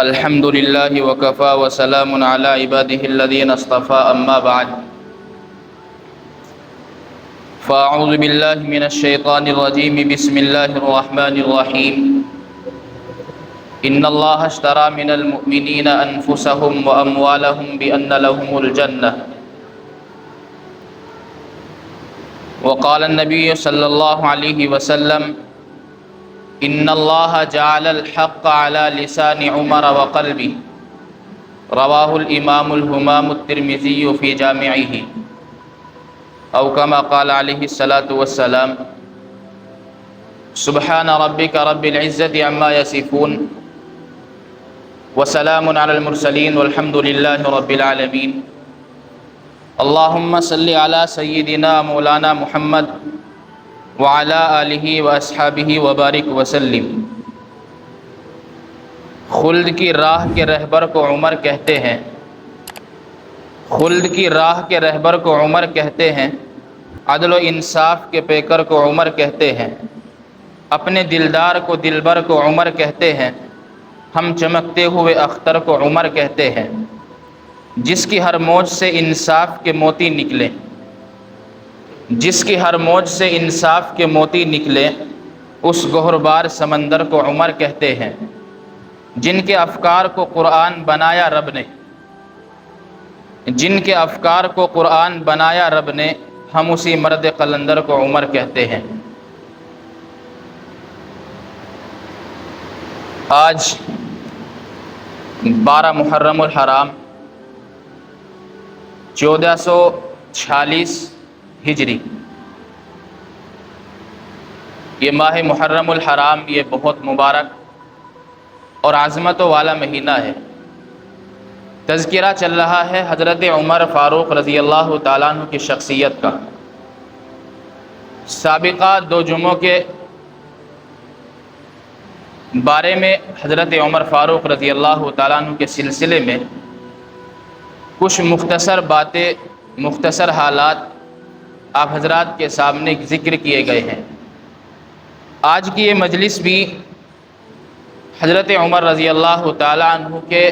الحمد لله وكفى وسلام على عباده الذين اصطفى أما بعد فأعوذ بالله من الشيطان الرجيم بسم الله الرحمن الرحيم إن الله اشترى من المؤمنين أنفسهم وأموالهم بأن لهم الجنة وقال النبي صلى الله عليه وسلم إن الله جعل الحق على لسان عمر وقلبه رواه الإمام الهمام الترمذي في جامعه أو كما قال عليه الصلاة والسلام سبحان ربك رب العزة عما يصفون وسلام على المرسلين والحمد لله رب العالمين اللهم صل على سيدنا مولانا محمد وعلى آلہ واصحابہ وبارک وسلم۔ خلد کی راہ کے رہبر کو عمر کہتے ہیں، خلد کی راہ کے رہبر کو عمر کہتے ہیں، عدل و انصاف کے پیکر کو عمر کہتے ہیں، اپنے دلدار کو دلبر کو عمر کہتے ہیں، ہم چمکتے ہوئے اختر کو عمر کہتے ہیں، جس کی ہر موج سے انصاف کے موتی نکلے، جس کی ہر موج سے انصاف کے موتی نکلے، اس گہربار سمندر کو عمر کہتے ہیں، جن کے افکار کو قرآن بنایا رب نے، جن کے افکار کو قرآن بنایا رب نے، ہم اسی مرد قلندر کو عمر کہتے ہیں۔ آج 12 محرم الحرام 1446 ہجری، یہ ماہ محرم الحرام یہ بہت مبارک اور عظمتوں والا مہینہ ہے۔ تذکرہ چل رہا ہے حضرت عمر فاروق رضی اللہ تعالیٰ عنہ کی شخصیت کا۔ سابقہ 2 جمعوں کے بارے میں حضرت عمر فاروق رضی اللہ تعالیٰ عنہ کے سلسلے میں کچھ مختصر باتیں، مختصر حالات آپ حضرات کے سامنے ذکر کیے گئے ہیں۔ آج کی یہ مجلس بھی حضرت عمر رضی اللہ تعالیٰ عنہ کے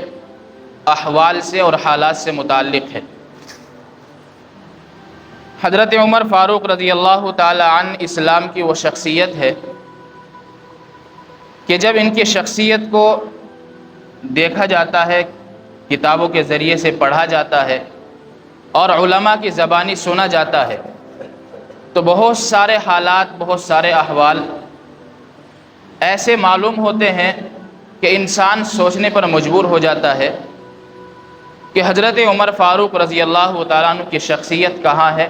احوال سے اور حالات سے متعلق ہے۔ حضرت عمر فاروق رضی اللہ تعالیٰ عنہ اسلام کی وہ شخصیت ہے کہ جب ان کی شخصیت کو دیکھا جاتا ہے، کتابوں کے ذریعے سے پڑھا جاتا ہے اور علماء کی زبانی سنا جاتا ہے تو بہت سارے حالات، بہت سارے احوال ایسے معلوم ہوتے ہیں کہ انسان سوچنے پر مجبور ہو جاتا ہے کہ حضرت عمر فاروق رضی اللہ تعالیٰ عنہ کی شخصیت کہاں ہے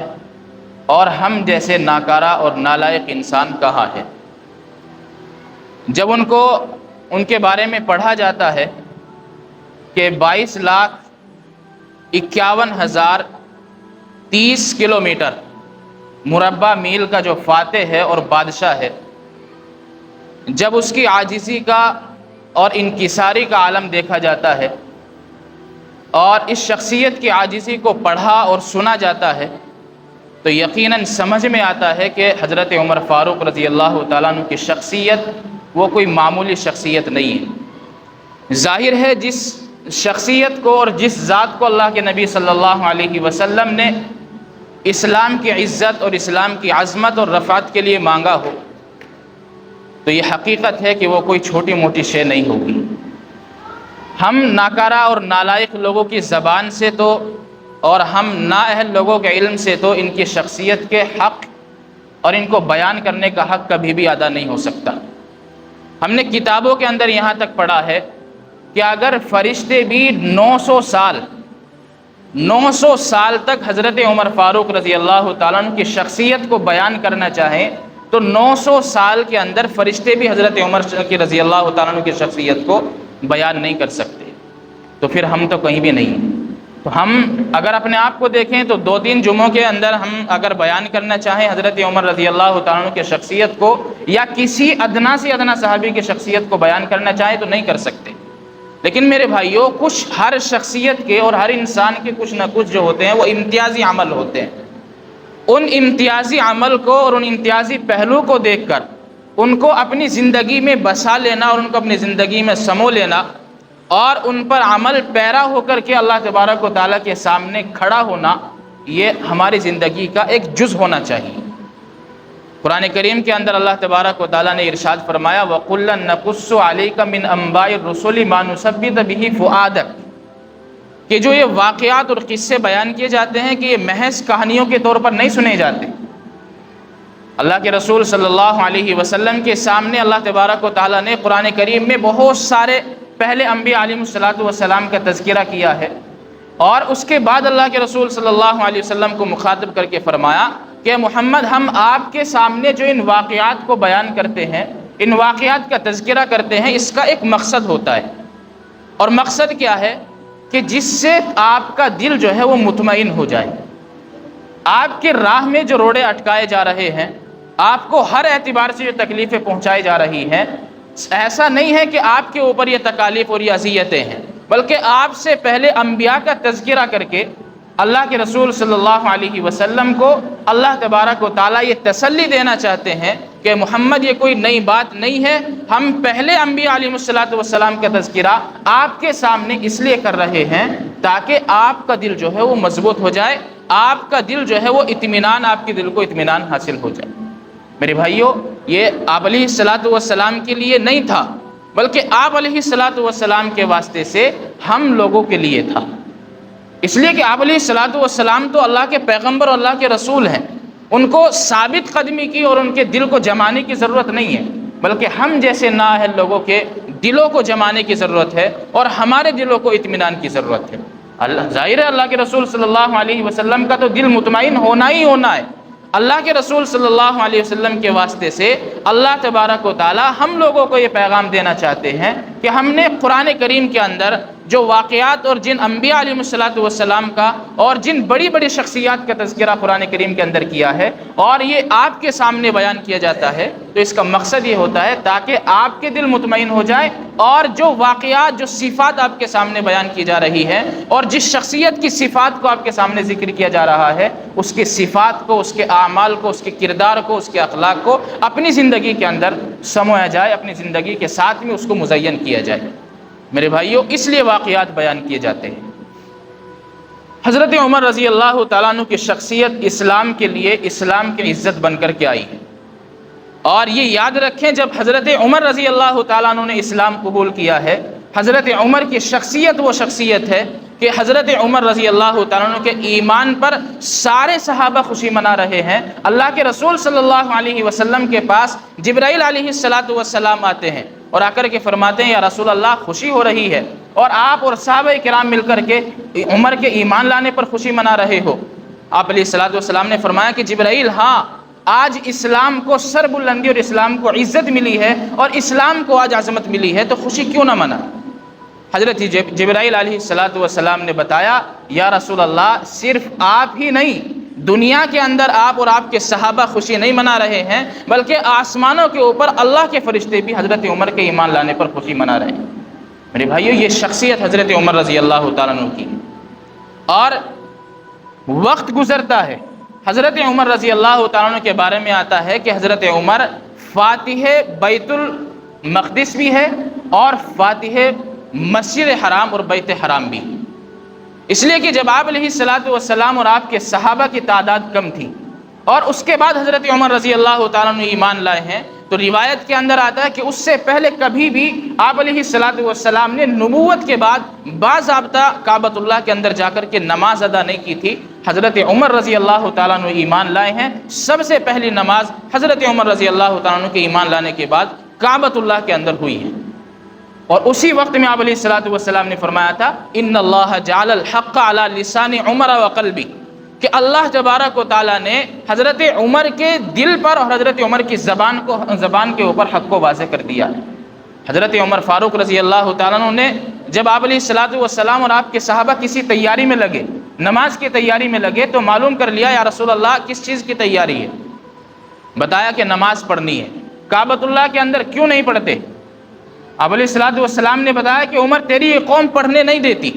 اور ہم جیسے ناکارہ اور نالائق انسان کہاں ہے۔ جب ان کو ان کے بارے میں پڑھا جاتا ہے کہ 22,51,030 کلومیٹر مربع میل کا جو فاتح ہے اور بادشاہ ہے، جب اس کی عاجزی کا اور انکساری کا عالم دیکھا جاتا ہے اور اس شخصیت کی عاجزی کو پڑھا اور سنا جاتا ہے تو یقیناً سمجھ میں آتا ہے کہ حضرت عمر فاروق رضی اللہ تعالیٰ عنہ کی شخصیت وہ کوئی معمولی شخصیت نہیں ہے۔ ظاہر ہے جس شخصیت کو اور جس ذات کو اللہ کے نبی صلی اللہ علیہ وسلم نے اسلام کی عزت اور اسلام کی عظمت اور رفعت کے لیے مانگا ہو تو یہ حقیقت ہے کہ وہ کوئی چھوٹی موٹی شے نہیں ہوگی۔ ہم ناکارہ اور نالائق لوگوں کی زبان سے تو اور ہم نااہل لوگوں کے علم سے تو ان کی شخصیت کے حق اور ان کو بیان کرنے کا حق کبھی بھی ادا نہیں ہو سکتا۔ ہم نے کتابوں کے اندر یہاں تک پڑھا ہے کہ اگر فرشتے بھی 900 سال تک حضرت عمر فاروق رضی اللہ تعالیٰ عنہ کی شخصیت کو بیان کرنا چاہیں تو 900 سال کے اندر فرشتے بھی حضرت عمر کی رضی اللہ تعالیٰ عنہ کی شخصیت کو بیان نہیں کر سکتے، تو پھر ہم تو کہیں بھی نہیں ہیں۔ تو ہم اگر اپنے آپ کو دیکھیں تو 2-3 جمعوں کے اندر ہم اگر بیان کرنا چاہیں حضرت عمر رضی اللہ تعالیٰ عنہ کی شخصیت کو یا کسی ادنا سے ادنا صحابی کی شخصیت کو بیان کرنا چاہیں تو نہیں کر سکتے۔ لیکن میرے بھائیوں، کچھ ہر شخصیت کے اور ہر انسان کے کچھ نہ کچھ جو ہوتے ہیں وہ امتیازی عمل ہوتے ہیں۔ ان امتیازی عمل کو اور ان امتیازی پہلو کو دیکھ کر ان کو اپنی زندگی میں بسا لینا اور ان کو اپنی زندگی میں سمو لینا اور ان پر عمل پیرا ہو کر کے اللہ تبارک و تعالیٰ کے سامنے کھڑا ہونا، یہ ہماری زندگی کا ایک جز ہونا چاہیے۔ قرآن کریم کے اندر اللہ تبارک و تعالیٰ نے ارشاد فرمایا وَقُلًّا نَقُصُّ عَلَيْكَ مِنْ أَنْبَاءِ الرُّسُلِ مَا نُثَبِّتُ بِهِ فُؤَادَكَ، کہ جو یہ واقعات اور قصے بیان کیے جاتے ہیں کہ یہ محض کہانیوں کے طور پر نہیں سنے جاتے۔ اللہ کے رسول صلی اللہ علیہ وسلم کے سامنے اللہ تبارک و تعالیٰ نے قرآن کریم میں بہت سارے پہلے انبیاء علیہ الصلاۃ کا تذکرہ کیا ہے، اور اس کے بعد اللہ کے رسول صلی اللہ علیہ وسلم کو مخاطب کر کے فرمایا کہ محمد ہم آپ کے سامنے جو ان واقعات کو بیان کرتے ہیں، ان واقعات کا تذکرہ کرتے ہیں، اس کا ایک مقصد ہوتا ہے، اور مقصد کیا ہے کہ جس سے آپ کا دل جو ہے وہ مطمئن ہو جائے۔ آپ کے راہ میں جو روڑے اٹکائے جا رہے ہیں، آپ کو ہر اعتبار سے جو تکلیفیں پہنچائی جا رہی ہیں، ایسا نہیں ہے کہ آپ کے اوپر یہ تکالیف اور یہ اذیتیں ہیں، بلکہ آپ سے پہلے انبیاء کا تذکرہ کر کے اللہ کے رسول صلی اللہ علیہ وسلم کو اللہ تبارک و تعالیٰ یہ تسلی دینا چاہتے ہیں کہ محمد یہ کوئی نئی بات نہیں ہے، ہم پہلے انبیاء علیہ السلام کا تذکرہ آپ کے سامنے اس لیے کر رہے ہیں تاکہ آپ کا دل جو ہے وہ مضبوط ہو جائے، آپ کا دل جو ہے وہ اطمینان، آپ کے دل کو اطمینان حاصل ہو جائے۔ میرے بھائیوں، یہ آپ علیہ السلام کے لیے نہیں تھا، بلکہ آپ علیہ السلام کے واسطے سے ہم لوگوں کے لیے تھا، اس لیے کہ آپ علیہ السلام تو اللہ کے پیغمبر اور اللہ کے رسول ہیں، ان کو ثابت قدمی کی اور ان کے دل کو جمانے کی ضرورت نہیں ہے، بلکہ ہم جیسے نااہل لوگوں کے دلوں کو جمانے کی ضرورت ہے، اور ہمارے دلوں کو اطمینان کی ضرورت ہے۔ ظاہر ہے اللہ کے رسول صلی اللہ علیہ وسلم کا تو دل مطمئن ہونا ہی ہونا ہے۔ اللہ کے رسول صلی اللہ علیہ وسلم کے واسطے سے اللہ تبارک و تعالی ہم لوگوں کو یہ پیغام دینا چاہتے ہیں کہ ہم نے قرآن کریم کے اندر جو واقعات اور جن انبیاء علیہ السلام کا اور جن بڑی بڑی شخصیات کا تذکرہ قرآن کریم کے اندر کیا ہے، اور یہ آپ کے سامنے بیان کیا جاتا ہے، تو اس کا مقصد یہ ہوتا ہے تاکہ آپ کے دل مطمئن ہو جائے، اور جو واقعات، جو صفات آپ کے سامنے بیان کی جا رہی ہے، اور جس شخصیت کی صفات کو آپ کے سامنے ذکر کیا جا رہا ہے، اس کی صفات کو، اس کے اعمال کو، اس کے کردار کو، اس کے اخلاق کو اپنی زندگی کے اندر سمویا جائے، اپنی زندگی کے ساتھ میں اس کو مزین کیا جائے۔ میرے بھائیوں، اس لیے واقعات بیان کیے جاتے ہیں۔ حضرت عمر رضی اللہ تعالیٰ عنہ کی شخصیت اسلام کے لیے، اسلام کی عزت بن کر کے آئی ہے، اور یہ یاد رکھیں جب حضرت عمر رضی اللہ تعالیٰ عنہ نے اسلام قبول کیا ہے، حضرت عمر کی شخصیت وہ شخصیت ہے کہ حضرت عمر رضی اللہ تعالیٰ عنہ کے ایمان پر سارے صحابہ خوشی منا رہے ہیں۔ اللہ کے رسول صلی اللہ علیہ وسلم کے پاس جبرائیل علیہ السلام آتے ہیں اور آ کر کے فرماتے ہیں یا رسول اللہ خوشی ہو رہی ہے، اور آپ اور صحابہ کرام مل کر کے عمر کے ایمان لانے پر خوشی منا رہے ہو۔ آپ علیہ السلام نے فرمایا کہ جبرائیل، ہاں آج اسلام کو سر بلندی اور اسلام کو عزت ملی ہے، اور اسلام کو آج عظمت ملی ہے، تو خوشی کیوں نہ منا۔ حضرت جبرائیل علیہ السلام نے بتایا یا رسول اللہ، صرف آپ ہی نہیں، دنیا کے اندر آپ اور آپ کے صحابہ خوشی نہیں منا رہے ہیں، بلکہ آسمانوں کے اوپر اللہ کے فرشتے بھی حضرت عمر کے ایمان لانے پر خوشی منا رہے ہیں۔ میرے بھائیو، یہ شخصیت حضرت عمر رضی اللہ تعالیٰ عنہ کی، اور وقت گزرتا ہے، حضرت عمر رضی اللہ تعالیٰ عنہ کے بارے میں آتا ہے کہ حضرت عمر فاتح بیت المقدس بھی ہے اور فاتح مسجد حرام اور بیت حرام بھی، اس لیے کہ جب آپ علیہ السلام اور آپ کے صحابہ کی تعداد کم تھی، اور اس کے بعد حضرت عمر رضی اللہ تعالیٰ عنہ ایمان لائے ہیں، تو روایت کے اندر آتا ہے کہ اس سے پہلے کبھی بھی آپ علیہ السلام نے نبوت کے بعد باضابطہ کعبۃ اللہ کے اندر جا کر کے نماز ادا نہیں کی تھی۔ حضرت عمر رضی اللہ تعالیٰ عنہ ایمان لائے ہیں، سب سے پہلی نماز حضرت عمر رضی اللہ تعالیٰ عنہ کے ایمان لانے کے بعد کعبۃ اللہ کے اندر ہوئی ہے، اور اسی وقت میں آپ علیہ السلام نے فرمایا تھا ان اللہ جعل الحق علی لسان عمر وقلبی، کہ اللہ تبارک و تعالیٰ نے حضرت عمر کے دل پر اور حضرت عمر کی زبان کے اوپر حق کو واضح کر دیا ہے۔ حضرت عمر فاروق رضی اللہ تعالیٰ عنہ نے جب آپ علیہ السلام اور آپ کے صحابہ کسی تیاری میں لگے، نماز کی تیاری میں لگے، تو معلوم کر لیا یا رسول اللہ کس چیز کی تیاری ہے؟ بتایا کہ نماز پڑھنی ہے۔ کعبۃ اللہ کے اندر کیوں نہیں پڑھتے؟ آپ علیہ السلام نے بتایا کہ عمر تیری یہ قوم پڑھنے نہیں دیتی۔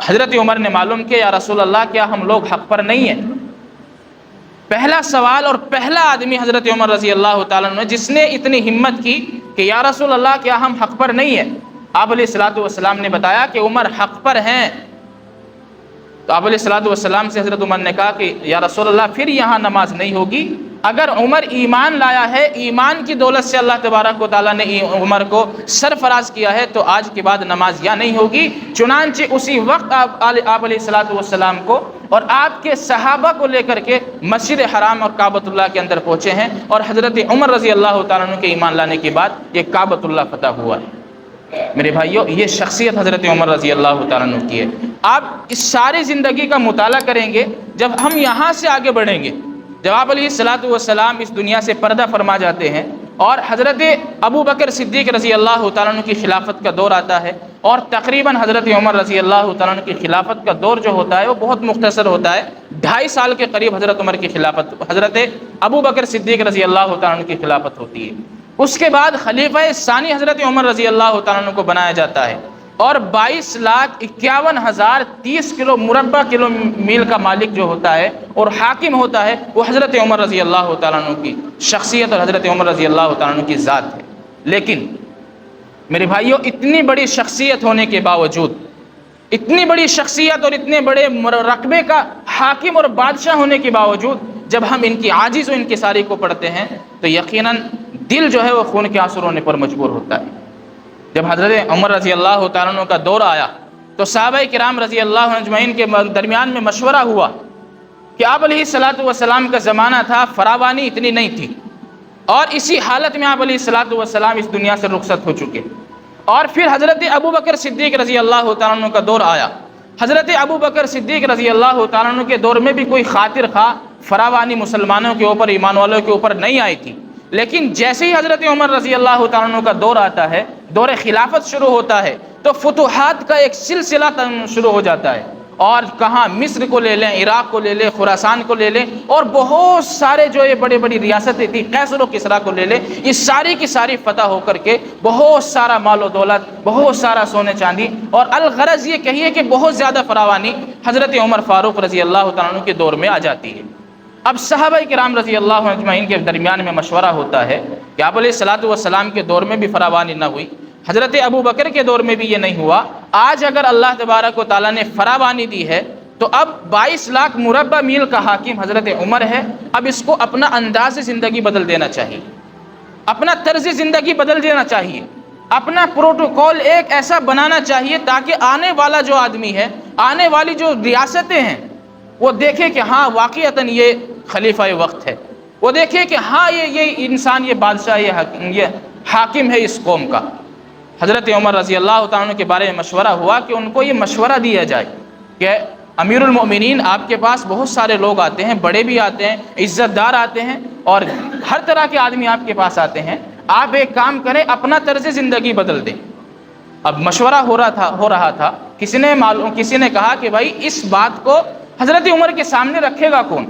حضرت عمر نے معلوم کیا یا رسول اللہ کیا ہم لوگ حق پر نہیں ہیں؟ پہلا سوال اور پہلا آدمی حضرت عمر رضی اللہ تعالیٰ عنہ جس نے اتنی ہمت کی کہ یا رسول اللہ کیا ہم حق پر نہیں ہیں؟ آپ علیہ الصلوۃ والسلام نے بتایا کہ عمر حق پر ہیں، تو آپ علیہ الصلوۃ والسلام سے حضرت عمر نے کہا کہ یا رسول اللہ پھر یہاں نماز نہیں ہوگی، اگر عمر ایمان لایا ہے، ایمان کی دولت سے اللہ تبارک و تعالیٰ نے عمر کو سرفراز کیا ہے، تو آج کے بعد نماز یا نہیں ہوگی۔ چنانچہ اسی وقت آپ علیہ الصلوۃ والسلام کو اور آپ کے صحابہ کو لے کر کے مسجد حرام اور کعبۃ اللہ کے اندر پہنچے ہیں، اور حضرت عمر رضی اللہ تعالیٰ عنہ کے ایمان لانے کے بعد یہ کعبۃ اللہ فتح ہوا ہے۔ میرے بھائیوں، یہ شخصیت حضرت عمر رضی اللہ تعالیٰ عنہ کی ہے۔ آپ اس ساری زندگی کا مطالعہ کریں گے، جب ہم یہاں سے آگے بڑھیں گے، جب آپ علیہ الصلوۃ والسلام اس دنیا سے پردہ فرما جاتے ہیں اور حضرت ابو بکر صدیق رضی اللہ تعالیٰ عنہ کی خلافت کا دور آتا ہے، اور تقریباً حضرت عمر رضی اللہ تعالیٰ عنہ کی خلافت کا دور جو ہوتا ہے وہ بہت مختصر ہوتا ہے، 2.5 سال کے قریب حضرت عمر کی خلافت، حضرت ابو بکر صدیق رضی اللہ تعالیٰ عنہ کی خلافت ہوتی ہے۔ اس کے بعد خلیفہ ثانی حضرت عمر رضی اللہ تعالیٰ عنہ کو بنایا جاتا ہے، اور 22,51,030 کلو مربع کلو میل کا مالک جو ہوتا ہے اور حاکم ہوتا ہے وہ حضرت عمر رضی اللہ تعالیٰ عنہ کی شخصیت اور حضرت عمر رضی اللہ تعالیٰ عنہ کی ذات ہے۔ لیکن میرے بھائیوں، اتنی بڑی شخصیت ہونے کے باوجود، اتنی بڑی شخصیت اور اتنے بڑے رقبے کا حاکم اور بادشاہ ہونے کے باوجود جب ہم ان کی عاجز و انکساری کو پڑھتے ہیں تو یقیناً دل جو ہے وہ خون کے آنسو رونے پر مجبور ہوتا ہے۔ جب حضرت عمر رضی اللہ تعالیٰ عنہ کا دور آیا تو صحابہ کرام رضی اللہ عنہ اجمعین کے درمیان میں مشورہ ہوا کہ آپ علیہ الصلوۃ والسلام کا زمانہ تھا، فراوانی اتنی نہیں تھی، اور اسی حالت میں آپ علیہ الصلوۃ والسلام اس دنیا سے رخصت ہو چکے، اور پھر حضرت ابو بکر صدیق رضی اللہ تعالیٰ عنہ کا دور آیا۔ حضرت ابو بکر صدیق رضی اللہ تعالیٰ عنہ کے دور میں بھی کوئی خاطر خواہ فراوانی مسلمانوں کے اوپر، ایمان والوں کے اوپر نہیں آئی تھی، لیکن جیسے ہی حضرت عمر رضی اللہ تعالیٰ عنہ کا دور آتا ہے، دور خلافت شروع ہوتا ہے، تو فتوحات کا ایک سلسلہ شروع ہو جاتا ہے، اور کہاں مصر کو لے لیں، عراق کو لے لیں، خراسان کو لے لیں، اور بہت سارے جو یہ بڑی بڑی ریاستیں تھیں، قیصر و کسریٰ کو لے لیں، یہ ساری کی ساری فتح ہو کر کے بہت سارا مال و دولت، بہت سارا سونے چاندی، اور الغرض یہ کہیے کہ بہت زیادہ فراوانی حضرت عمر فاروق رضی اللہ تعالیٰ عنہ کے دور میں آ جاتی ہے۔ اب صحابہ کرام رضی اللہ عنہ اجمعین کے درمیان میں مشورہ ہوتا ہے کہ آپ علیہ الصلوۃ والسلام کے دور میں بھی فراوانی نہ ہوئی، حضرت ابو بکر کے دور میں بھی یہ نہیں ہوا، آج اگر اللہ تبارک و تعالیٰ نے فراوانی دی ہے تو اب 22 لاکھ مربع میل کا حاکم حضرت عمر ہے، اب اس کو اپنا انداز زندگی بدل دینا چاہیے، اپنا طرز زندگی بدل دینا چاہیے، اپنا پروٹوکول ایک ایسا بنانا چاہیے تاکہ آنے والا جو آدمی ہے، آنے والی جو ریاستیں ہیں، وہ دیکھے کہ ہاں واقعتاً یہ خلیفہ وقت ہے، وہ دیکھے کہ ہاں یہ انسان، یہ بادشاہ، یہ حاکم ہے اس قوم کا۔ حضرت عمر رضی اللہ تعالیٰ عنہ کے بارے میں مشورہ ہوا کہ ان کو یہ مشورہ دیا جائے کہ امیر المؤمنین، آپ کے پاس بہت سارے لوگ آتے ہیں، بڑے بھی آتے ہیں، عزت دار آتے ہیں، اور ہر طرح کے آدمی آپ کے پاس آتے ہیں، آپ ایک کام کریں، اپنا طرز زندگی بدل دیں۔ اب مشورہ ہو رہا تھا، کسی نے کہا کہ بھائی اس بات کو حضرت عمر کے سامنے رکھے گا کون؟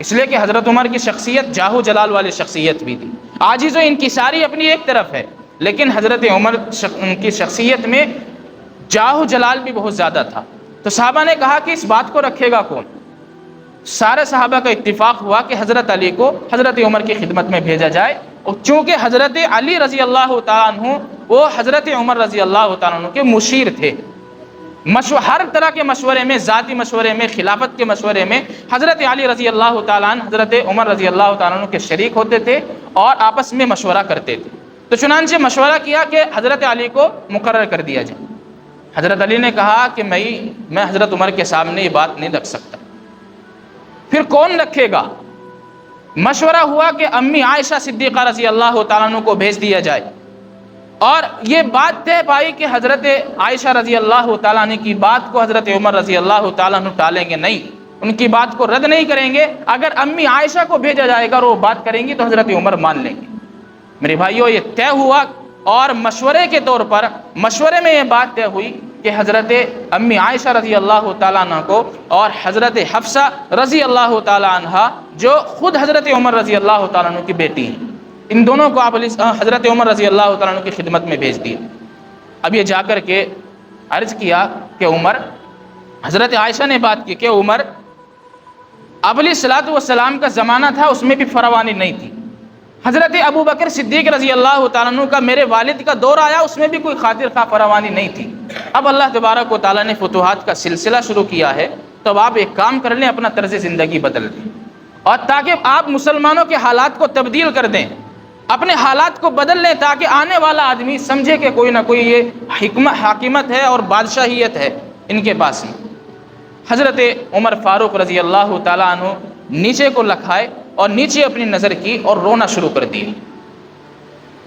اس لیے کہ حضرت عمر کی شخصیت جاہ و جلال والی شخصیت بھی تھی، عاجز و انکساری اپنی ایک طرف ہے، لیکن حضرت عمر کی شخصیت میں جاہ و جلال بھی بہت زیادہ تھا۔ تو صحابہ نے کہا کہ اس بات کو رکھے گا کون؟ سارے صحابہ کا اتفاق ہوا کہ حضرت علی کو حضرت عمر کی خدمت میں بھیجا جائے، اور چونکہ حضرت علی رضی اللہ تعالیٰ عنہ وہ حضرت عمر رضی اللہ تعالیٰ عنہ کے مشیر تھے، ہر طرح کے مشورے میں، ذاتی مشورے میں، خلافت کے مشورے میں حضرت علی رضی اللہ تعالیٰ عنہ حضرت عمر رضی اللہ تعالیٰ عنہ کے شریک ہوتے تھے اور آپس میں مشورہ کرتے تھے۔ تو چنانچہ مشورہ کیا کہ حضرت علی کو مقرر کر دیا جائے۔ حضرت علی نے کہا کہ میں حضرت عمر کے سامنے یہ بات نہیں رکھ سکتا۔ پھر کون رکھے گا؟ مشورہ ہوا کہ امی عائشہ صدیقہ رضی اللہ تعالیٰ عنہ کو بھیج دیا جائے، اور یہ بات طے پائی کہ حضرت عائشہ رضی اللہ تعالیٰ عنہ کی بات کو حضرت عمر رضی اللہ تعالیٰ عنہ ٹالیں گے نہیں، ان کی بات کو رد نہیں کریں گے۔ اگر امی عائشہ کو بھیجا جائے گا اور وہ بات کریں گی تو حضرت عمر مان لیں گے۔ میرے بھائیوں، یہ طے ہوا، اور مشورے کے طور پر مشورے میں یہ بات طے ہوئی کہ حضرت امی عائشہ رضی اللہ تعالیٰ عنہ کو اور حضرت حفصہ رضی اللہ تعالیٰ عنہ جو خود حضرت عمر رضی اللہ تعالیٰ عنہ کی بیٹی ہیں، ان دونوں کو آپ حضرت عمر رضی اللہ تعالیٰ عنہ کی خدمت میں بھیج دیا۔ اب یہ جا کر کے عرض کیا کہ عمر، حضرت عائشہ نے بات کی کہ عمر، آپ علیہ الصلوۃ والسلام کا زمانہ تھا، اس میں بھی فراوانی نہیں تھی، حضرت ابو بکر صدیق رضی اللہ تعالیٰ عنہ کا میرے والد کا دور آیا، اس میں بھی کوئی خاطر خواہ فراوانی نہیں تھی۔ اب اللہ تبارک و تعالیٰ نے فتوحات کا سلسلہ شروع کیا ہے، تو اب آپ ایک کام کر لیں، اپنا طرز زندگی بدل دیں، اور تاکہ آپ مسلمانوں کے حالات کو تبدیل کر دیں، اپنے حالات کو بدل لیں، تاکہ آنے والا آدمی سمجھے کہ کوئی نہ کوئی یہ حاکمت ہے اور بادشاہیت ہے ان کے پاس میں۔ حضرت عمر فاروق رضی اللہ تعالیٰ عنہ نیچے کو لکھائے اور نیچے اپنی نظر کی اور رونا شروع کر دی۔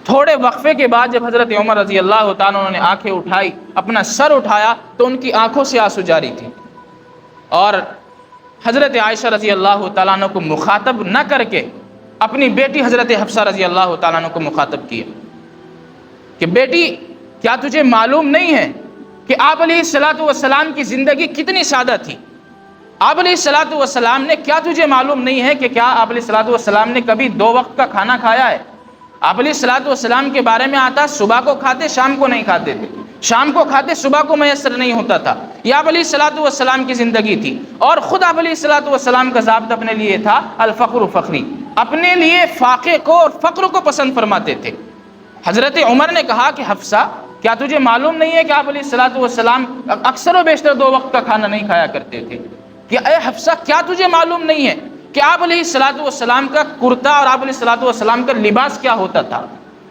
تھوڑے وقفے کے بعد جب حضرت عمر رضی اللہ تعالیٰ عنہ نے آنکھیں اٹھائی، اپنا سر اٹھایا، تو ان کی آنکھوں سے آنسو جاری تھی، اور حضرت عائشہ رضی اللہ تعالیٰ عنہ کو مخاطب نہ کر کے اپنی بیٹی حضرت حفصہ رضی اللہ تعالیٰ عنہ کو مخاطب کیا کہ بیٹی، کیا تجھے معلوم نہیں ہے کہ آپ علیہ الصلوۃ والسلام کی زندگی کتنی سادہ تھی؟ آپ علیہ الصلوۃ والسلام نے، کیا تجھے معلوم نہیں ہے کہ کیا آپ علیہ الصلوۃ والسلام نے کبھی 2 وقت کا کھانا کھایا ہے؟ آپ علیہ الصلوۃ والسلام کے بارے میں آتا، صبح کو کھاتے، شام کو نہیں کھاتے تھے، شام کو کھاتے، صبح کو میسر نہیں ہوتا تھا۔ یہ آپ علیہ الصلوۃ والسلام کی زندگی تھی، اور خود آپ علیہ الصلوۃ والسلام کا ضابطہ اپنے لیے تھا الفقر فخری، اپنے لیے فاقے کو اور فقر کو پسند فرماتے تھے۔ حضرت عمر نے کہا کہ حفصہ، کیا تجھے معلوم نہیں ہے کہ آپ علیہ الصلوۃ والسلام اکثر و بیشتر 2 وقت کا کھانا نہیں کھایا کرتے تھے؟ کہ اے حفصہ، کیا تجھے معلوم نہیں ہے کہ آپ علیہ الصلوۃ والسلام کا کرتا اور آپ علیہ الصلوۃ والسلام کا لباس کیا ہوتا تھا؟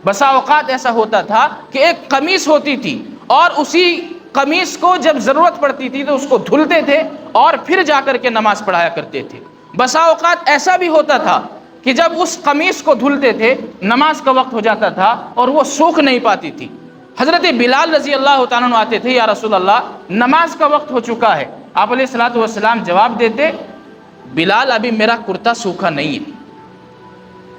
بسا اوقات ایسا ہوتا تھا کہ ایک قمیص ہوتی تھی، اور اسی قمیص کو جب ضرورت پڑتی تھی تو اس کو دھلتے تھے اور پھر جا کر کے نماز پڑھایا کرتے تھے۔ بسا اوقات ایسا بھی ہوتا تھا کہ جب اس قمیص کو دھلتے تھے، نماز کا وقت ہو جاتا تھا اور وہ سوکھ نہیں پاتی تھی۔ حضرت بلال رضی اللہ تعالیٰ عنہ آتے تھے، یا رسول اللہ، نماز کا وقت ہو چکا ہے۔ آپ علیہ الصلوۃ والسلام جواب دیتے، بلال، ابھی میرا کرتا سوکھا نہیں ہے۔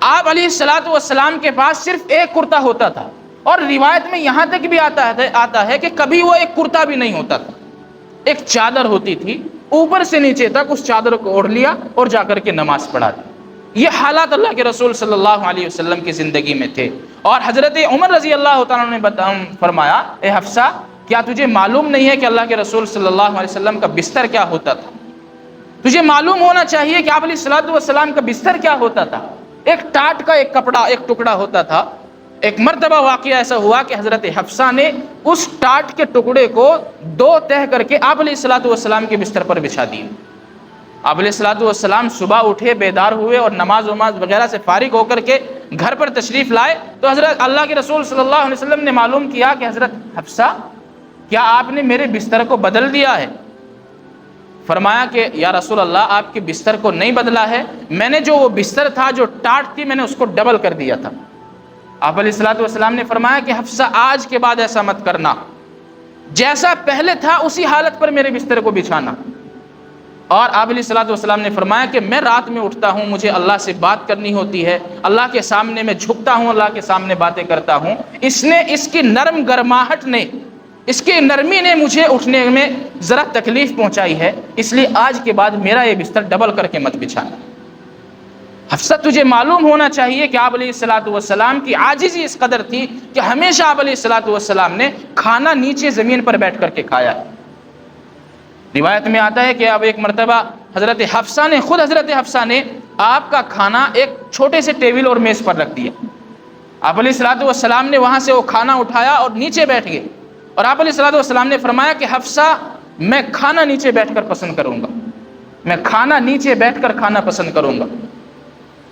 آپ علیہ الصلوۃ والسلام کے پاس صرف ایک کرتا ہوتا تھا، اور روایت میں یہاں تک بھی آتا ہے کہ کبھی وہ ایک کرتا بھی نہیں ہوتا تھا، ایک چادر ہوتی تھی، اوپر سے نیچے تک اس چادر کو اوڑھ لیا اور جا کر کے نماز پڑھا دی۔ یہ حالات اللہ کے رسول صلی اللہ علیہ وسلم کی زندگی میں تھے۔ اور حضرت عمر رضی اللہ تعالیٰ نے فرمایا، اے حفصہ، کیا تجھے معلوم نہیں ہے کہ اللہ کے رسول صلی اللہ علیہ وسلم کا بستر کیا ہوتا تھا؟ تجھے معلوم ہونا چاہیے کہ آپ علیہ الصلوۃ والسلام کا بستر کیا ہوتا تھا۔ ایک ٹاٹ کا ایک کپڑا، ایک ٹکڑا ہوتا تھا۔ ایک مرتبہ واقعہ ایسا ہوا کہ حضرت حفصہ نے اس ٹاٹ کے ٹکڑے کو 2 تہہ کر کے آپ علیہ الصلوۃ والسلام کے بستر پر بچھا دی۔ آپ علیہ الصلوۃ والسلام صبح اٹھے، بیدار ہوئے، اور نماز وغیرہ سے فارغ ہو کر کے گھر پر تشریف لائے، تو حضرت اللہ کے رسول صلی اللہ علیہ وسلم نے معلوم کیا کہ حضرت حفصہ، کیا آپ نے میرے بستر کو بدل دیا ہے؟ فرمایا کہ یا رسول اللہ، آپ کے بستر کو نہیں بدلا ہے، میں نے جو وہ بستر تھا، جو ٹاٹ تھی، میں نے اس کو ڈبل کر دیا تھا۔ آپ علیہ الصلوۃ والسلام نے فرمایا کہ حفصہ، آج کے بعد ایسا مت کرنا، جیسا پہلے تھا اسی حالت پر میرے بستر کو بچھانا۔ اور آپ علیہ الصلوۃ والسلام نے فرمایا کہ میں رات میں اٹھتا ہوں، مجھے اللہ سے بات کرنی ہوتی ہے، اللہ کے سامنے میں جھکتا ہوں، اللہ کے سامنے باتیں کرتا ہوں، اس کی نرم گرماہٹ نے، اس کی نرمی نے مجھے اٹھنے میں ذرا تکلیف پہنچائی ہے، اس لیے آج کے بعد میرا یہ بستر ڈبل کر کے مت بچھانا۔ حفصہ، تجھے معلوم ہونا چاہیے کہ آپ علیہ الصلوۃ والسلام کی عاجزی اس قدر تھی کہ ہمیشہ آپ علیہ الصلوۃ والسلام نے کھانا نیچے زمین پر بیٹھ کر کے کھایا ہے۔ روایت میں آتا ہے کہ اب ایک مرتبہ حضرت حفصہ نے آپ کا کھانا ایک چھوٹے سے ٹیبل اور میز پر رکھ دیا۔ آپ علیہ الصلوۃ والسلام نے وہاں سے وہ کھانا اٹھایا اور نیچے بیٹھ گئے، اور آپ علیہ الصلوۃ والسلام نے فرمایا کہ حفصہ، میں کھانا نیچے بیٹھ کر پسند کروں گا، میں کھانا نیچے بیٹھ کر کھانا پسند کروں گا۔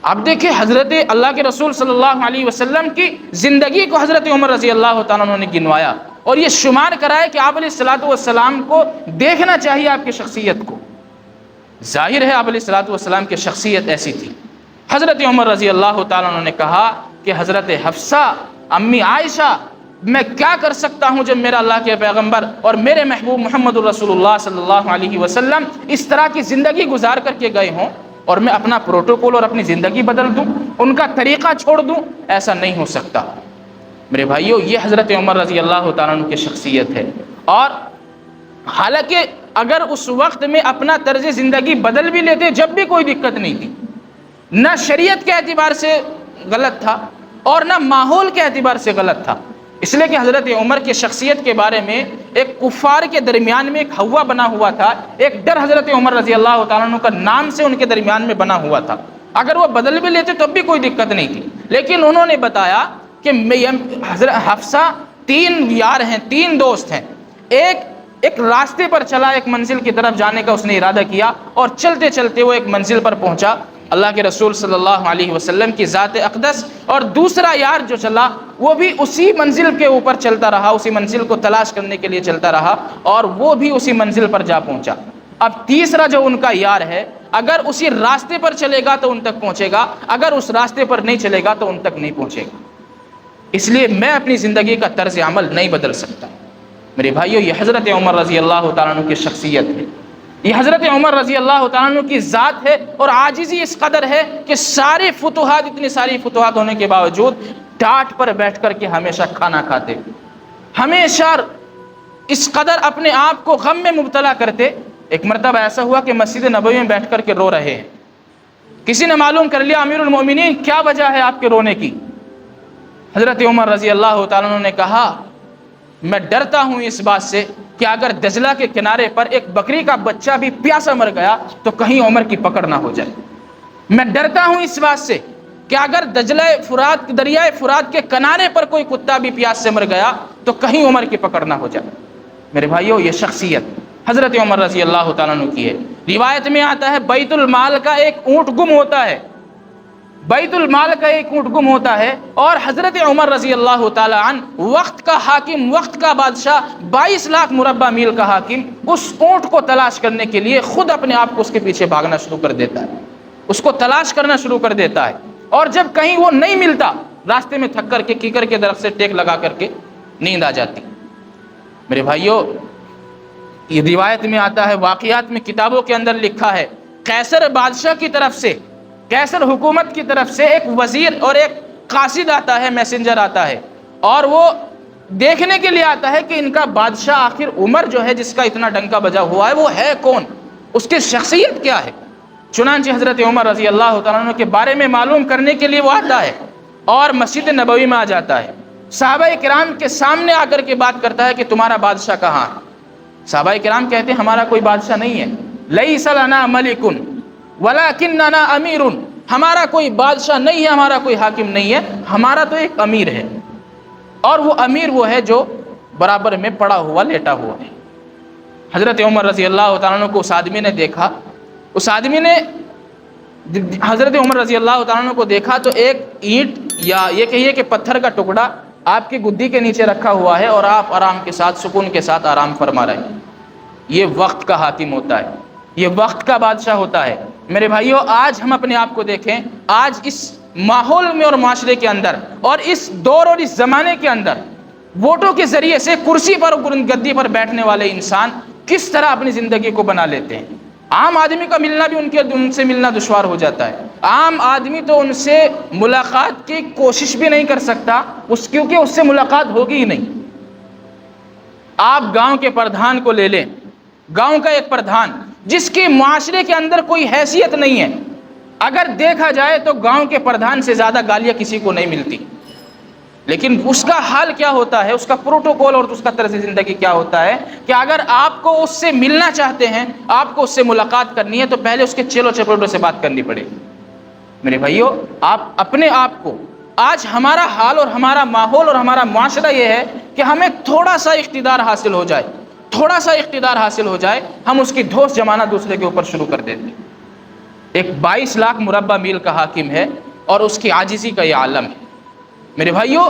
اب دیکھیں، حضرت اللہ کے رسول صلی اللہ علیہ وسلم کی زندگی کو حضرت عمر رضی اللہ تعالیٰ عنہ نے گنوایا، اور یہ شمار کرائے کہ آپ علیہ الصلوۃ والسلام کو دیکھنا چاہیے آپ کی شخصیت کو۔ ظاہر ہے آپ علیہ الصلوۃ والسلام کی شخصیت ایسی تھی۔ حضرت عمر رضی اللہ تعالیٰ عنہ نے کہا کہ حضرت حفصہ، امی عائشہ، میں کیا کر سکتا ہوں جب میرا اللہ کے پیغمبر اور میرے محبوب محمد الرسول اللہ صلی اللہ علیہ وسلم اس طرح کی زندگی گزار کر کے گئے ہوں، اور میں اپنا پروٹوکول اور اپنی زندگی بدل دوں، ان کا طریقہ چھوڑ دوں؟ ایسا نہیں ہو سکتا۔ میرے بھائیوں، یہ حضرت عمر رضی اللہ تعالیٰ عنہ کی شخصیت ہے۔ اور حالانکہ اگر اس وقت میں اپنا طرز زندگی بدل بھی لیتے، جب بھی کوئی دقت نہیں تھی، نہ شریعت کے اعتبار سے غلط تھا اور نہ ماحول کے اعتبار سے غلط تھا، اس لیے کہ حضرت عمر کی شخصیت کے بارے میں ایک کفار کے درمیان میں ایک ہوا بنا ہوا تھا، ایک ڈر حضرت عمر رضی اللہ تعالیٰ عنہ کا نام سے ان کے درمیان میں بنا ہوا تھا۔ اگر وہ بدل بھی لیتے تب بھی کوئی دقت نہیں تھی، لیکن انہوں نے بتایا کہ حضرت حفصہ 3 یار ہیں، 3 دوست ہیں، ایک راستے پر چلا، ایک منزل کی طرف جانے کا اس نے ارادہ کیا، اور چلتے چلتے وہ ایک منزل پر پہنچا اللہ کے رسول صلی اللہ علیہ وسلم کی ذات اقدس، اور دوسرا یار جو چلا وہ بھی اسی منزل کے اوپر چلتا رہا، اسی منزل کو تلاش کرنے کے لیے چلتا رہا، اور وہ بھی اسی منزل پر جا پہنچا۔ اب تیسرا جو ان کا یار ہے، اگر اسی راستے پر چلے گا تو ان تک پہنچے گا، اگر اس راستے پر نہیں چلے گا تو ان تک نہیں پہنچے گا۔ اس لیے میں اپنی زندگی کا طرز عمل نہیں بدل سکتا۔ میرے بھائیو، یہ حضرت عمر رضی اللہ تعالیٰ عنہ کی شخصیت ہے، یہ حضرت عمر رضی اللہ تعالیٰ عنہ کی ذات ہے، اور عاجزی اس قدر ہے کہ ساری فتوحات، اتنی ساری فتوحات ہونے کے باوجود ٹاٹ پر بیٹھ کر کے ہمیشہ کھانا کھاتے، ہمیشہ اس قدر اپنے آپ کو غم میں مبتلا کرتے۔ ایک مرتبہ ایسا ہوا کہ مسجد نبوی میں بیٹھ کر کے رو رہے ہیں، کسی نے معلوم کر لیا امیر المومنین کیا وجہ ہے آپ کے رونے کی؟ حضرت عمر رضی اللہ تعالیٰ عنہ نے کہا میں ڈرتا ہوں اس بات سے کہ اگر دجلہ کے کنارے پر ایک بکری کا بچہ بھی پیاسا مر گیا تو کہیں عمر کی پکڑ نہ ہو جائے، میں ڈرتا ہوں اس بات سے کہ اگر دریائے فرات کے کنارے پر کوئی کتا بھی پیاس سے مر گیا تو کہیں عمر کی پکڑ نہ ہو جائے۔ میرے بھائیو، یہ شخصیت حضرت عمر رضی اللہ تعالیٰ عنہ کی ہے۔ روایت میں آتا ہے بیت المال کا ایک اونٹ گم ہوتا ہے، بیت المال کا ایک اونٹ گم ہوتا ہے، اور حضرت عمر رضی اللہ تعالیٰ عنہ وقت کا حاکم، وقت کا بادشاہ، 22 لاکھ مربع میل کا حاکم، اس اونٹ کو تلاش کرنے کے لیے خود اپنے آپ کو اس کے پیچھے بھاگنا شروع کر دیتا ہے، اس کو تلاش کرنا شروع کر دیتا ہے، اور جب کہیں وہ نہیں ملتا راستے میں تھک کر کے کیکر کے درخت سے ٹیک لگا کر کے نیند آ جاتی۔ میرے بھائیو، یہ روایت میں آتا ہے، واقعات میں کتابوں کے اندر لکھا ہے، قیصر بادشاہ کی طرف سے، قیصر حکومت کی طرف سے ایک وزیر اور ایک قاصد آتا ہے، میسنجر آتا ہے، اور وہ دیکھنے کے لیے آتا ہے کہ ان کا بادشاہ آخر عمر جو ہے جس کا اتنا ڈنکا بجا ہوا ہے وہ ہے کون، اس کی شخصیت کیا ہے۔ چنانچہ حضرت عمر رضی اللہ تعالیٰ عنہ کے بارے میں معلوم کرنے کے لیے وہ آتا ہے اور مسجد نبوی میں آ جاتا ہے، صحابہ کرام کے سامنے آ کر کے بات کرتا ہے کہ تمہارا بادشاہ کہاں ہے؟ صحابہ کرام کہتے ہیں ہمارا کوئی بادشاہ نہیں ہے، لیس لنا ملک ولکننا امیر، ہمارا کوئی بادشاہ نہیں ہے، ہمارا کوئی حاکم نہیں ہے، ہمارا تو ایک امیر ہے، اور وہ امیر وہ ہے جو برابر میں پڑا ہوا لیٹا ہوا ہے۔ حضرت عمر رضی اللہ تعالیٰ عنہ کو اس آدمی نے دیکھا، اس آدمی نے حضرت عمر رضی اللہ تعالیٰ عنہ کو دیکھا تو ایک اینٹ یا یہ کہیے کہ پتھر کا ٹکڑا آپ کی گدی کے نیچے رکھا ہوا ہے، اور آپ آرام کے ساتھ، سکون کے ساتھ آرام فرما رہے ہیں۔ یہ وقت کا حاکم ہوتا ہے، یہ وقت کا بادشاہ ہوتا ہے۔ میرے بھائیوں، آج ہم اپنے آپ کو دیکھیں، آج اس ماحول میں اور معاشرے کے اندر اور اس دور اور اس زمانے کے اندر ووٹوں کے ذریعے سے کرسی پر اور گدی پر بیٹھنے والے انسان کس طرح اپنی زندگی کو بنا لیتے ہیں۔ عام آدمی کا ملنا بھی ان سے ملنا دشوار ہو جاتا ہے، عام آدمی تو ان سے ملاقات کی کوشش بھی نہیں کر سکتا، کیونکہ اس سے ملاقات ہوگی ہی نہیں۔ آپ گاؤں کے پردھان کو لے لیں، گاؤں کا ایک پردھان جس کی معاشرے کے اندر کوئی حیثیت نہیں ہے، اگر دیکھا جائے تو گاؤں کے پردھان سے زیادہ گالیاں کسی کو نہیں ملتی، لیکن اس کا حال کیا ہوتا ہے، اس کا پروٹوکول اور اس کا طرز زندگی کیا ہوتا ہے کہ اگر آپ کو اس سے ملنا چاہتے ہیں، آپ کو اس سے ملاقات کرنی ہے تو پہلے اس کے چیلوں چپیٹوں سے بات کرنی پڑے گی۔ میرے بھائیو، آپ اپنے آپ کو، آج ہمارا حال اور ہمارا ماحول اور ہمارا معاشرہ یہ ہے کہ ہمیں تھوڑا سا اقتدار حاصل ہو جائے، تھوڑا سا اقتدار حاصل ہو جائے، ہم اس کی دھوس جمانا دوسرے کے اوپر شروع کر دیتے ہیں۔ ایک 22 لاکھ مربع میل کا حاکم ہے اور اس کی عاجزی کا یہ عالم ہے۔ میرے بھائیو،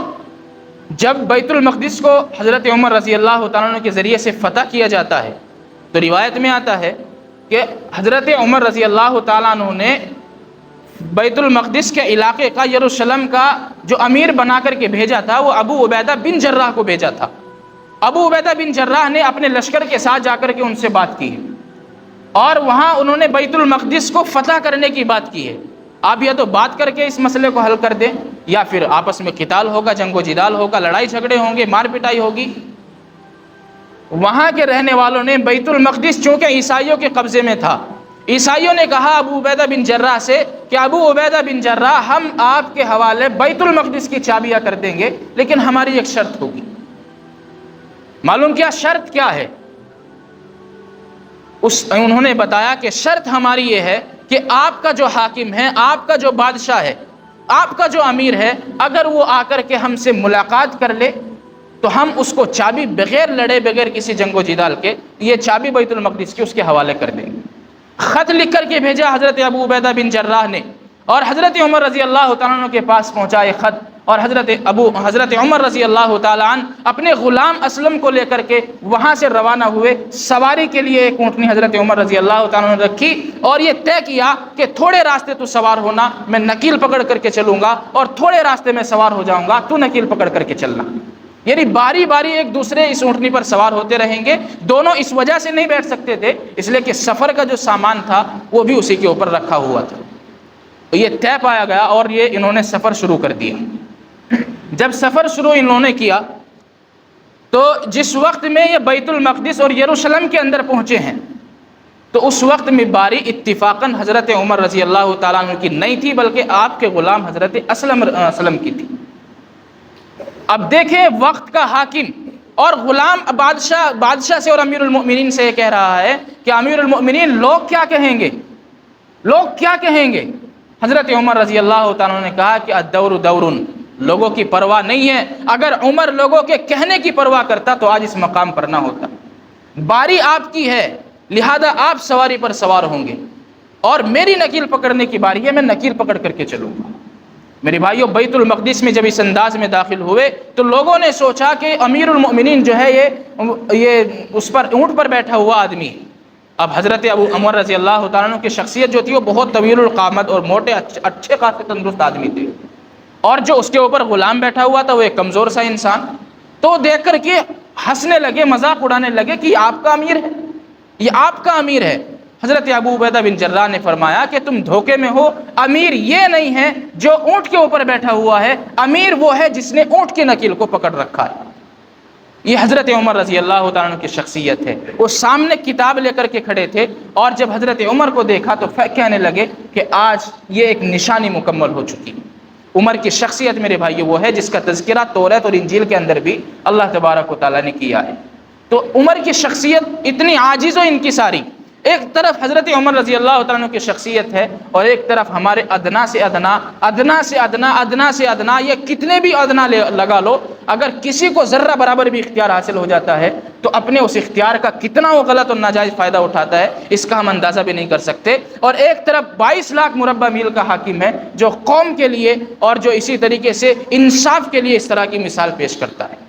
جب بیت المقدس کو حضرت عمر رضی اللہ تعالیٰ عنہ کے ذریعے سے فتح کیا جاتا ہے تو روایت میں آتا ہے کہ حضرت عمر رضی اللہ تعالیٰ عنہ نے بیت المقدس کے علاقے کا، یروشلم کا جو امیر بنا کر کے بھیجا تھا وہ ابو عبیدہ بن جراح کو بھیجا تھا۔ ابو عبیدہ بن جراح نے اپنے لشکر کے ساتھ جا کر کے ان سے بات کی ہے، اور وہاں انہوں نے بیت المقدس کو فتح کرنے کی بات کی ہے۔ آپ یا تو بات کر کے اس مسئلے کو حل کر دیں، یا پھر آپس میں قتال ہوگا، جنگ و جدال ہوگا، لڑائی جھگڑے ہوں گے، مار پٹائی ہوگی۔ وہاں کے رہنے والوں نے بیت المقدس چونکہ عیسائیوں کے قبضے میں تھا، عیسائیوں نے کہا ابو عبیدہ بن جراح سے کہ ابو عبیدہ بن جراح، ہم آپ کے حوالے بیت المقدس کی چابیاں کر دیں گے، لیکن ہماری ایک شرط ہوگی۔ معلوم کیا شرط کیا ہے؟ انہوں نے بتایا کہ شرط ہماری یہ ہے کہ آپ کا جو حاکم ہے، آپ کا جو بادشاہ ہے، آپ کا جو امیر ہے اگر وہ آ کر کے ہم سے ملاقات کر لے تو ہم اس کو چابی بغیر لڑے، بغیر کسی جنگ و جدال کے، یہ چابی بیت المقدس کی اس کے حوالے کر دیں گے۔ خط لکھ کر کے بھیجا حضرت ابو عبیدہ بن جراح نے، اور حضرت عمر رضی اللہ تعالیٰ عنہ کے پاس پہنچا یہ خط، اور حضرت عمر رضی اللہ تعالیٰ عنہ اپنے غلام اسلم کو لے کر کے وہاں سے روانہ ہوئے۔ سواری کے لیے ایک اونٹنی حضرت عمر رضی اللہ تعالیٰ عنہ نے رکھی، اور یہ طے کیا کہ تھوڑے راستے تو سوار ہونا، میں نکیل پکڑ کر کے چلوں گا، اور تھوڑے راستے میں سوار ہو جاؤں گا، تو نکیل پکڑ کر کے چلنا۔ یعنی باری باری ایک دوسرے اس اونٹنی پر سوار ہوتے رہیں گے۔ دونوں اس وجہ سے نہیں بیٹھ سکتے تھے، اس لیے کہ سفر کا جو سامان تھا وہ بھی اسی کے اوپر رکھا ہوا تھا۔ تو یہ طے پایا گیا، اور یہ انہوں نے سفر شروع کر دیا۔ جب سفر شروع انہوں نے کیا تو جس وقت میں یہ بیت المقدس اور یروشلم کے اندر پہنچے ہیں تو اس وقت میں باری اتفاقاً حضرت عمر رضی اللہ تعالیٰ عنہ کی نہیں تھی، بلکہ آپ کے غلام حضرت اسلم کی تھی۔ اب دیکھیں وقت کا حاکم اور غلام بادشاہ سے اور امیر المؤمنین سے یہ کہہ رہا ہے کہ امیر المؤمنین لوگ کیا کہیں گے، لوگ کیا کہیں گے۔ حضرت عمر رضی اللہ تعالیٰ نے کہا کہ الدور دور، لوگوں کی پرواہ نہیں ہے، اگر عمر لوگوں کے کہنے کی پرواہ کرتا تو آج اس مقام پر نہ ہوتا۔ باری آپ کی ہے، لہذا آپ سواری پر سوار ہوں گے، اور میری نکیل پکڑنے کی باری ہے، میں نکیل پکڑ کر کے چلوں گا۔ میرے بھائیو، بیت المقدس میں جب اس انداز میں داخل ہوئے تو لوگوں نے سوچا کہ امیر المؤمنین جو ہے یہ اس پر اونٹ پر بیٹھا ہوا آدمی۔ اب حضرت ابو عمر رضی اللہ تعالیٰ عنہ کی شخصیت جو تھی وہ بہت طویل القامت اور موٹے اچھے خاصے تندرست آدمی تھے، اور جو اس کے اوپر غلام بیٹھا ہوا تھا وہ ایک کمزور سا انسان۔ تو دیکھ کر کے ہنسنے لگے، مذاق اڑانے لگے کہ یہ آپ کا امیر ہے، یہ آپ کا امیر ہے۔ حضرت ابو عبیدہ بن جراح نے فرمایا کہ تم دھوکے میں ہو، امیر یہ نہیں ہے جو اونٹ کے اوپر بیٹھا ہوا ہے، امیر وہ ہے جس نے اونٹ کی نکیل کو پکڑ رکھا ہے۔ یہ حضرت عمر رضی اللہ تعالیٰ عنہ کی شخصیت ہے۔ وہ سامنے کتاب لے کر کے کھڑے تھے، اور جب حضرت عمر کو دیکھا تو کہنے لگے کہ آج یہ ایک نشانی مکمل ہو چکی۔ عمر کی شخصیت میرے بھائی وہ ہے جس کا تذکرہ توریت اور انجیل کے اندر بھی اللہ تبارک و تعالیٰ نے کیا ہے۔ تو عمر کی شخصیت اتنی عاجز و انکساری، ایک طرف حضرت عمر رضی اللہ تعالیٰ عنہ کی شخصیت ہے، اور ایک طرف ہمارے ادنا سے ادنا، ادنا سے ادنا، ادنا سے ادنا، یہ کتنے بھی ادنا لگا لو، اگر کسی کو ذرہ برابر بھی اختیار حاصل ہو جاتا ہے تو اپنے اس اختیار کا کتنا وہ غلط اور ناجائز فائدہ اٹھاتا ہے اس کا ہم اندازہ بھی نہیں کر سکتے۔ اور ایک طرف 22 لاکھ مربع میل کا حاکم ہے جو قوم کے لیے اور جو اسی طریقے سے انصاف کے لیے اس طرح کی مثال پیش کرتا ہے۔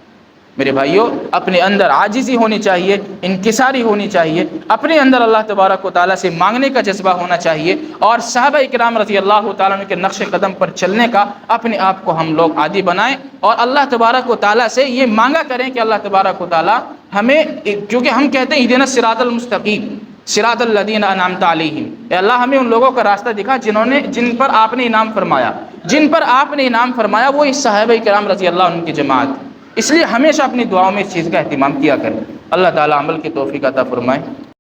میرے بھائیوں، اپنے اندر عاجزی ہونی چاہیے، انکساری ہونی چاہیے، اپنے اندر اللہ تبارک و تعالیٰ سے مانگنے کا جذبہ ہونا چاہیے، اور صحابہ کرام رضی اللہ تعالیٰ عنہ کے نقش قدم پر چلنے کا اپنے آپ کو ہم لوگ عادی بنائیں، اور اللہ تبارک و تعالیٰ سے یہ مانگا کریں کہ اللہ تبارک و تعالیٰ ہمیں، کیونکہ ہم کہتے ہیں اہدنا الصراط المستقیم صراط الذین انعمت علیہم، اے اللہ ہمیں ان لوگوں کا راستہ دکھا جن پر آپ نے انعام فرمایا، جن پر آپ نے انعام فرمایا وہ اس صحابہ کرام رضی اللہ عنہ کی جماعت۔ اس لیے ہمیشہ اپنی دعاؤں میں اس چیز کا اہتمام کیا کریں۔ اللہ تعالیٰ عمل کی توفیق عطا فرمائے۔